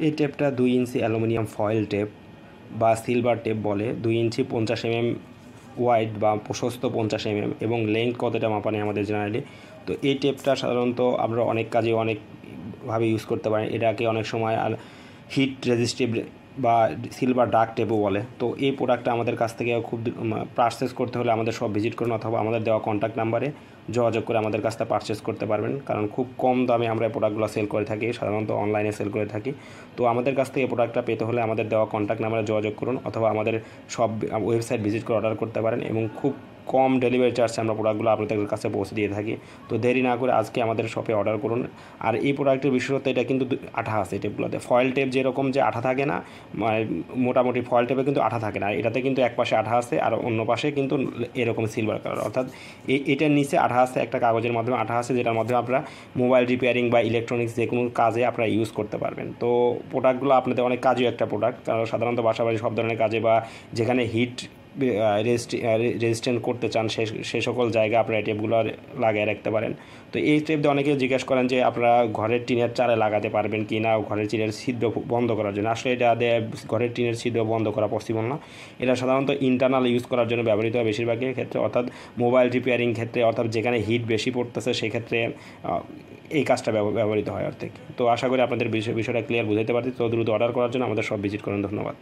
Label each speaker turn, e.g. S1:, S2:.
S1: এই টেপটা 2 ইঞ্চি aluminium foil tape বা silver tape বলে। 2 ইঞ্চি 50 mm ওয়াইড বা প্রশস্ত 50 mm এবং লেন্থ কতটা মাপা নেই আমাদের জেনারেলি। তো এই টেপটা সাধারণত আমরা অনেক কাজে অনেকভাবে ইউজ করতে পারি। এটাকে অনেক সময় আর হিট রেজিস্টিভ বা সিলভার ডার্ক টেপও বলে। তো এই প্রোডাক্টটা আমাদের কাছ থেকে খুব পারচেস করতে হলে আমাদের সব ভিজিট করুন অথবা আমাদের দেওয়া কন্ট্যাক্ট নাম্বারে যোগাযোগ করে আমাদের কাছ থেকে পারচেস করতে পারবেন, কারণ খুব কম দামে আমরা এই প্রোডাক্টগুলো সেল করে থাকি, সাধারণত অনলাইনে সেল করে থাকি। তো আমাদের কাছ থেকে এই প্রোডাক্টটা পেতে হলে আমাদের দেওয়া কন্ট্যাক্ট নাম্বারে যোগাযোগ করুন অথবা আমাদের সব ওয়েবসাইট ভিজিট করে অর্ডার করতে পারেন এবং খুব কম ডেলিভারি চার্জে আমরা প্রোডাক্টগুলো আপনাদের কাছে পৌঁছে দিয়ে থাকি। তো দেরি না করে আজকে আমাদের শপে অর্ডার করুন। আর এই প্রোডাক্টের বিশেষত্ব এটা কিন্তু আঠা আছে টেপগুলোতে। ফয়েল টেপ যেরকম যে আঠা থাকে না, মানে মোটামুটি ফয়েল টেপে কিন্তু আঠা থাকে না, এটাতে কিন্তু এক পাশে আঠা আছে আর অন্য পাশে কিন্তু এরকম সিলভার কালার, অর্থাৎ এটার নিচে আঠা আছে, একটা কাগজের মাধ্যমে আঠা আছে যেটার মাধ্যমে আপনারা মোবাইল রিপেয়ারিং বা ইলেকট্রনিক্স যে কোনো কাজে আপনারা ইউজ করতে পারবেন। তো প্রোডাক্টগুলো আপনাদের অনেক কাজেও একটা প্রোডাক্ট, কারণ সাধারণত বাসাবাড়ি সব ধরনের কাজে বা যেখানে হিট রেজিস্ট্যান্ট করতে চান সে সকল জায়গায় আপনারা এই টেপগুলো লাগিয়ে রাখতে পারেন। তো এই টেপ দিয়ে অনেকে জিজ্ঞেস করেন যে আপনারা ঘরের টিনের চালে লাগাতে পারবেন কি না ঘরের টিনের ছিদ্র বন্ধ করার জন্য। আসলে এটা দিয়ে ঘরের টিনের ছিদ্র বন্ধ করা পসিবল না। এটা সাধারণত ইন্টারনাল ইউজ করার জন্য ব্যবহৃত হয় বেশিরভাগের ক্ষেত্রে, অর্থাৎ মোবাইল রিপেয়ারিং ক্ষেত্রে, অর্থাৎ যেখানে হিট বেশি পড়তেছে সেক্ষেত্রে এই কাজটা ব্যবহৃত হয় অর্থে। তো আশা করি আপনাদের বিষয়টা ক্লিয়ার বুঝাতে পারছি। তো দ্রুত অর্ডার করার জন্য আমাদের সব ভিজিট করুন। ধন্যবাদ।